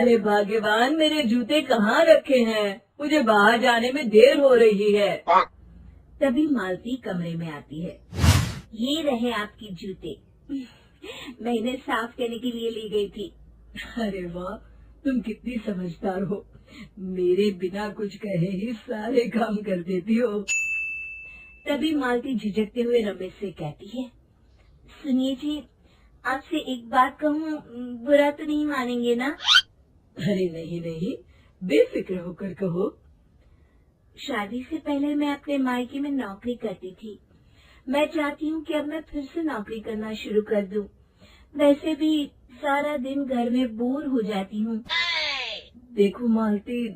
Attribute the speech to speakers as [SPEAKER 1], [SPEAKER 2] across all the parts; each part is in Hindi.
[SPEAKER 1] अरे भाग्यवान, मेरे जूते कहाँ रखे हैं? मुझे बाहर जाने में देर हो रही है।
[SPEAKER 2] तभी मालती कमरे में आती है। ये रहे आपके जूते। मैं इन्हें साफ करने के लिए ली गई थी।
[SPEAKER 1] अरे वाह, तुम कितनी समझदार हो। मेरे बिना कुछ कहे ही सारे काम कर देती हो।
[SPEAKER 2] तभी मालती झिझकते हुए रमेश से कहती है, सुनिए जी, आपसे एक बात कहूँ, बुरा तो नहीं मानेंगे ना?
[SPEAKER 1] अरे नहीं नहीं, बेफिक्र होकर कहो।
[SPEAKER 2] शादी से पहले मैं अपने मायके में नौकरी करती थी। मैं चाहती हूँ कि अब मैं फिर से नौकरी करना शुरू कर दूं। वैसे भी सारा दिन घर में बोर हो जाती हूँ।
[SPEAKER 1] देखो मालती,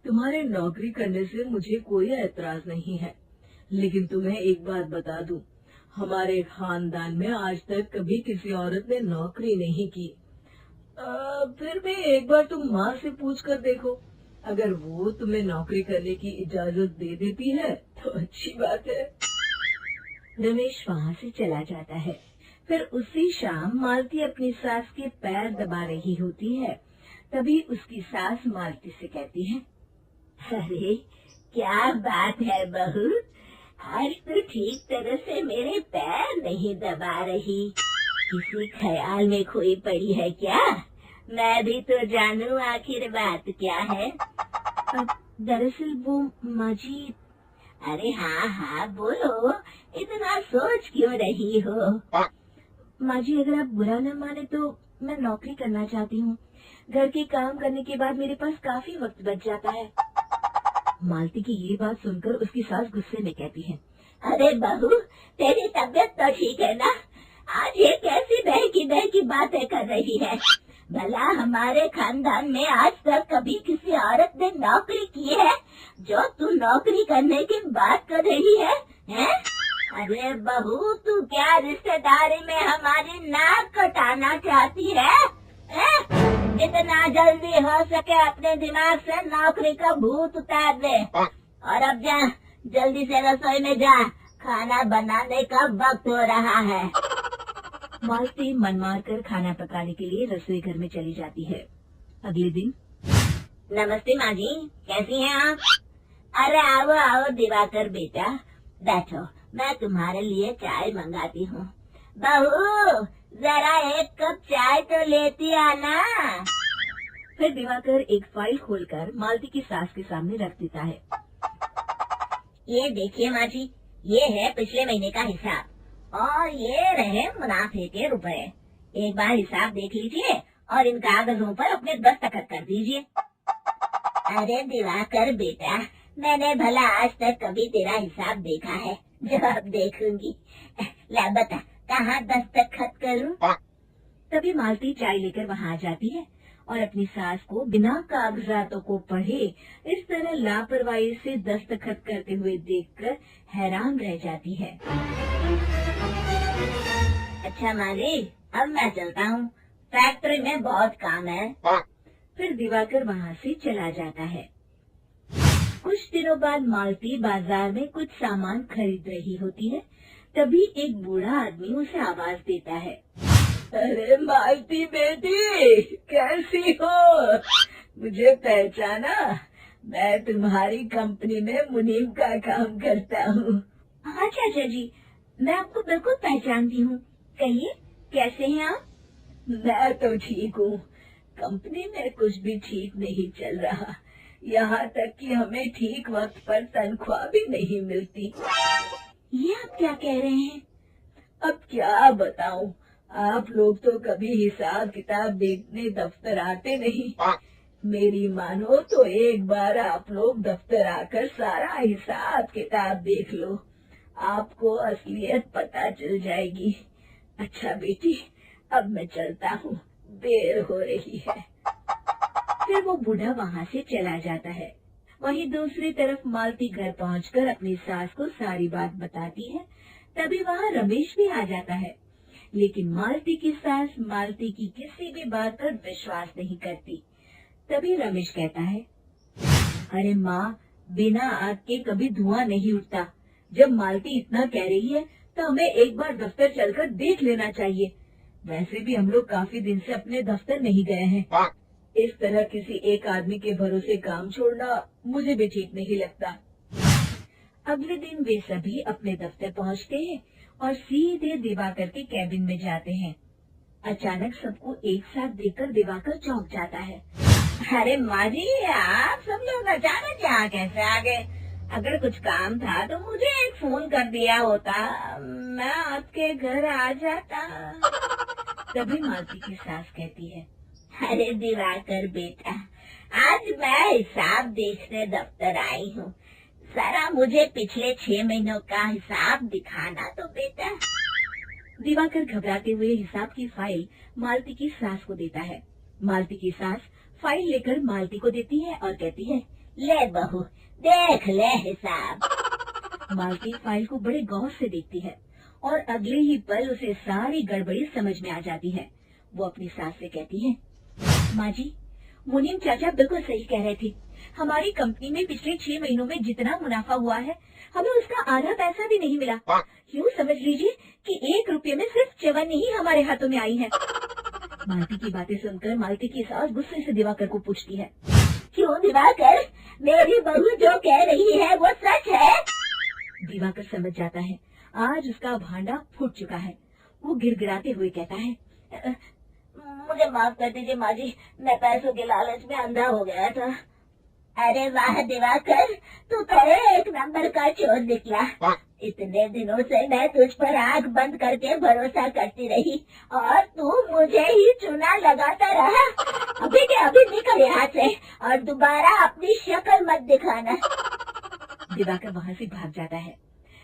[SPEAKER 1] तुम्हारे नौकरी करने से मुझे कोई ऐतराज नहीं है, लेकिन तुम्हें एक बात बता दूं, हमारे खानदान में आज तक कभी किसी औरत ने नौकरी नहीं की। फिर भी एक बार तुम माँ से पूछ कर देखो, अगर वो तुम्हें नौकरी करने की इजाजत दे देती है तो अच्छी बात है।
[SPEAKER 2] रमेश वहाँ से चला जाता है। फिर उसी शाम मालती अपनी सास के पैर दबा रही होती है। तभी उसकी सास मालती से कहती है, अरे क्या बात है बहू, आज तो ठीक तरह से मेरे पैर नहीं दबा रही। किसी ख्याल में खोई पड़ी है क्या? मैं भी तो जानूं आखिर बात क्या है। दरअसल वो माँ जी। अरे हाँ हाँ बोलो, इतना सोच क्यों रही हो? माँ जी, अगर आप बुरा न माने तो मैं नौकरी करना चाहती हूँ। घर के काम करने के बाद मेरे पास काफी वक्त बच जाता है। मालती की ये बात सुनकर उसकी सास गुस्से में कहती है, अरे बहू, तेरी तबीयत तो ठीक है ना? आज ये कैसी बहकी बातें कर रही है? भला हमारे खानदान में आज तक कभी किसी औरत ने नौकरी की है जो तू नौकरी करने की बात कर रही है, हैं? अरे बहू, तू क्या रिश्तेदारी में हमारी नाक कटाना चाहती है? जितना जल्दी हो सके अपने दिमाग से नौकरी का भूत उतार दे, और अब जा, जल्दी से रसोई में जा, खाना बनाने का वक्त हो रहा है। मालती मन मार कर खाना पकाने के लिए रसोई घर में चली जाती है। अगले दिन, नमस्ते माँ जी, कैसी हैं आप? अरे आओ आओ दिवाकर बेटा, बैठो, मैं तुम्हारे लिए चाय मंगाती हूँ। बहू, जरा एक कप चाय तो लेती आना। फिर दिवाकर एक फाइल खोलकर मालती की सास के सामने रख देता है। ये देखिए माँ जी, ये है पिछले महीने का हिसाब, और ये रहे मुनाफे के रुपए। एक बार हिसाब देख लीजिए और इन कागजों पर अपने दस्तखत कर दीजिए। अरे दिवाकर बेटा, मैंने भला आज तक कभी तेरा हिसाब देखा है जो अब देखूंगी? ला बता, कहाँ दस्तखत करूं? तभी मालती चाय लेकर वहाँ आ जाती है और अपनी सास को बिना कागजातों को पढ़े इस तरह लापरवाही से दस्तखत करते हुए देखकर हैरान रह जाती है। अच्छा मालिक, अब मैं चलता हूँ, फैक्ट्री में बहुत काम है। फिर दिवाकर वहाँ से चला जाता है। कुछ दिनों बाद मालती बाजार में कुछ सामान खरीद रही होती है। तभी एक बूढ़ा आदमी उसे आवाज देता है,
[SPEAKER 1] अरे मालती बेटी, कैसी हो? मुझे पहचाना? मैं तुम्हारी कंपनी में मुनीम का काम करता हूँ।
[SPEAKER 2] हाँ चाचा जी, मैं आपको बिल्कुल पहचानती हूँ। कहिए, कैसे हैं आप?
[SPEAKER 1] मैं तो ठीक हूँ। कंपनी में कुछ भी ठीक नहीं चल रहा, यहाँ तक कि हमें ठीक वक्त पर तनख्वाह भी नहीं मिलती।
[SPEAKER 2] ये आप क्या कह रहे हैं?
[SPEAKER 1] अब क्या बताऊं, आप लोग तो कभी हिसाब किताब देखने दफ्तर आते नहीं। मेरी मानो तो एक बार आप लोग दफ्तर आकर सारा हिसाब किताब देख लो, आपको असलियत पता चल जाएगी। अच्छा बेटी, अब मैं चलता हूँ, देर हो रही है।
[SPEAKER 2] फिर वो बूढ़ा वहाँ से चला जाता है। वहीं दूसरी तरफ मालती घर पहुंचकर अपनी सास को सारी बात बताती है। तभी वहाँ रमेश भी आ जाता है, लेकिन मालती की सास मालती की किसी भी बात पर विश्वास नहीं करती। तभी रमेश कहता है, अरे माँ, बिना आग के कभी धुआं नहीं उठता। जब मालती इतना कह रही है तो हमें एक बार दफ्तर चलकर देख लेना चाहिए। वैसे भी हम लोग काफी दिन से अपने दफ्तर नहीं गए हैं।
[SPEAKER 1] इस तरह किसी एक आदमी के भरोसे काम छोड़ना मुझे भी ठीक नहीं लगता।
[SPEAKER 2] अगले दिन वे सभी अपने दफ्तर पहुंचते हैं और सीधे दिवाकर के कैबिन में जाते हैं। अचानक सबको एक साथ देखकर दिवाकर चौंक जाता है। अरे माँ जी, आप सब लोग अचानक यहाँ कैसे आ गए? अगर कुछ काम था तो मुझे एक फोन कर दिया होता, मैं आपके घर आ जाता। तभी मालती की सास कहती है, अरे दिवाकर बेटा, आज मैं हिसाब देखने दफ्तर आई हूँ, जरा मुझे पिछले 6 महीनों का हिसाब दिखाना तो बेटा। दिवाकर घबराते हुए हिसाब की फाइल मालती की सास को देता है। मालती की सास फाइल लेकर मालती को देती है और कहती है, ले बहू, देख ले हिसाब। मालती फाइल को बड़े गौर से देखती है और अगले ही पल उसे सारी गड़बड़ी समझ में आ जाती है। वो अपनी सास से कहती है, माँ जी, मुनीम चाचा बिल्कुल सही कह रहे थे। हमारी कंपनी में पिछले 6 महीनों में जितना मुनाफा हुआ है, हमें उसका आधा पैसा भी नहीं मिला। यूँ समझ लीजिए कि 1 रुपये में सिर्फ चवन्नी ही हमारे हाथों में आई है। मालती की बातें सुनकर मालती की सास गुस्से से दिवाकर को पूछती है, क्यों दिवाकर, मेरी बहू जो कह रही है वो सच है? दिवाकर समझ जाता है आज उसका भांडा फूट चुका है। वो गिड़गिड़ाते हुए कहता है, मुझे माफ कर दीजिए माँ जी, मैं पैसों के लालच में अंधा हो गया था। अरे वाह दिवाकर, तू तो एक नंबर का चोर निकला। इतने दिनों से मैं तुझ पर आंख बंद करके भरोसा करती रही और तू मुझे ही चुना लगाता रहा। अभी के अभी निकल यहाँ से और दोबारा अपनी शक्ल मत दिखाना। दिवाकर वहाँ से भाग जाता है।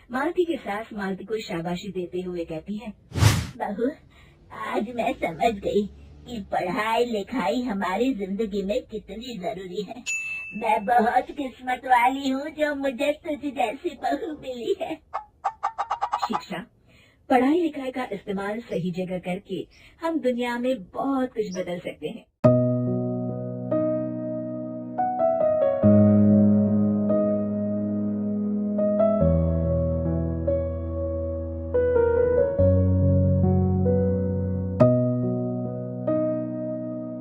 [SPEAKER 2] मालती की सास मालती को शाबाशी देते हुए कहती है, बहू, आज मैं समझ गई कि पढ़ाई लिखाई हमारी जिंदगी में कितनी जरूरी है। मैं बहुत किस्मत वाली हूँ जो मुझे तुझ जैसी बहू मिली है। शिक्षा, पढ़ाई लिखाई का इस्तेमाल सही जगह करके हम दुनिया में बहुत कुछ बदल सकते हैं।